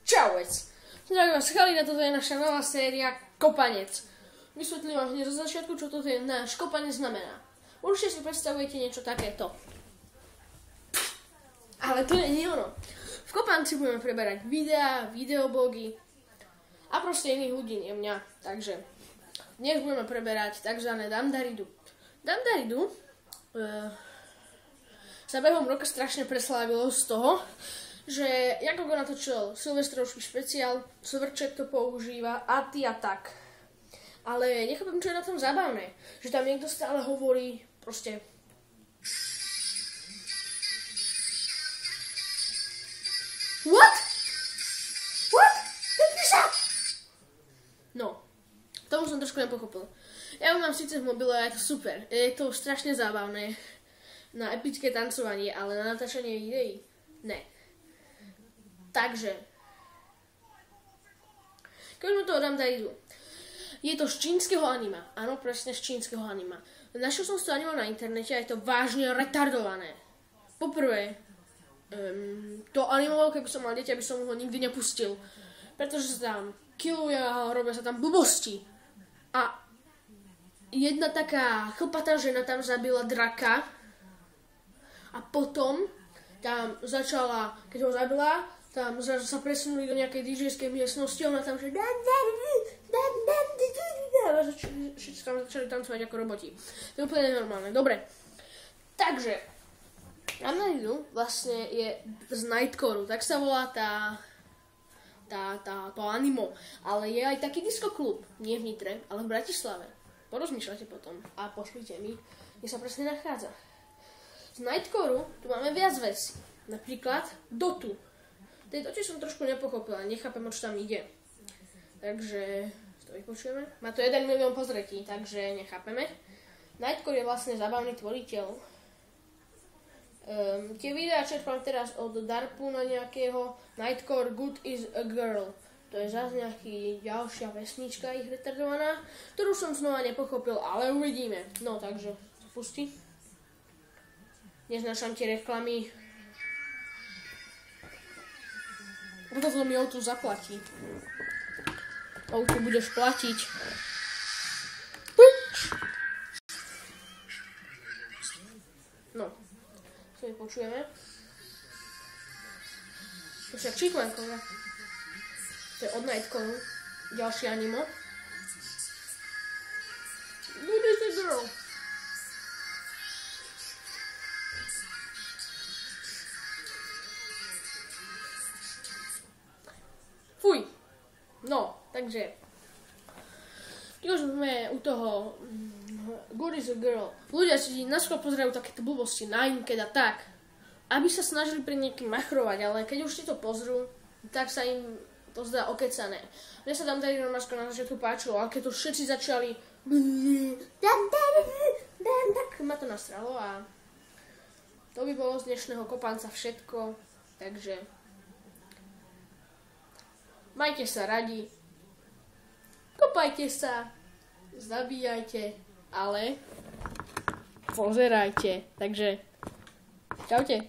Čauec! Zdravím vás, Chalina, toto je naša nová séria Kopanec. Vysvetlím vám hneď zo začiatku, čo toto je náš kopanec znamená. Určite si predstavujete niečo takéto. Ale to nie je ono. V kopanci budeme preberať videá, videoblogy a proste iných ľudí, nie mňa. Takže dnes budeme preberať tzv. Dandaridu. Dandaridu sa behom roka strašne preslávilo z toho, že Jakub natočil silvestrovský špeciál, Svrček to používa a ty a tak. Ale nechápem, čo je na tom zábavné. Že tam niekto stále hovorí proste... What? What? Vypni sa! No, tomu som trošku nepochopil. Ja ho mám síce v mobile a je to super. Je to strašne zábavné na epické tancovanie, ale na natáčanie videí ne. Takže, keď mu to Dandaridu, je to z čínskeho anima. Áno, presne z čínskeho anima. Našiel som si to anima na internete a je to vážne retardované. Poprvé, to animoval, keby som mal dieťa, by som ho nikdy nepustil. Pretože sa tam killuje a robia sa tam blbosti. A jedna taká chlpatá žena tam zabila draka a potom tam začala, keď ho zabila, tam sa presunuli do nejakej DJ-skej miestnosti a ona tam, že všetci tam začali tancovať ako roboti. To je úplne normálne. Dobre. Takže Dandaridu vlastne je z Nightcore, tak sa volá to animo. Ale je aj taký diskoklub, nie v Nitre, ale v Bratislave. Porozmýšľate potom a pošlite mi, kde sa presne nachádza. Z Nightcore tu máme viac vecí. Napríklad Dotu. Tejto som trošku nepochopila, nechápem, o čo tam ide. Takže to vypočujeme. Má to 1 milión pozretí, takže nechápeme. Nightcore je vlastne zábavný tvoriteľ. Tie videá čerpám teraz od Darpuna nejakého. Nightcore Good is a Girl. To je zase nejaký ďalšia vesnička ich retardovaná, ktorú som znova nepochopil, ale uvidíme. No takže, to pustí. Neznášam tie reklamy. Toto mi O2 zaplatí. O2 budeš platiť. No, to si počujeme. To však Číkmankovia. To je od Nightcore. Ďalšie animo. Good is a girl. Fuj. No, takže už sme u toho Good is a Girl. Ľudia si naskôr pozerajú takéto blbosti na Inked a tak, aby sa snažili pri niekým machrovať, ale keď už si to pozrú, tak sa im to zdá okecané. Mne sa tam tady na začiatku páčilo, ale keď to všetci začali tak ma to nastralo a to by bolo z dnešného kopanca všetko, takže majte sa radi, kopajte sa, zabíjajte, ale pozerajte. Takže čaute.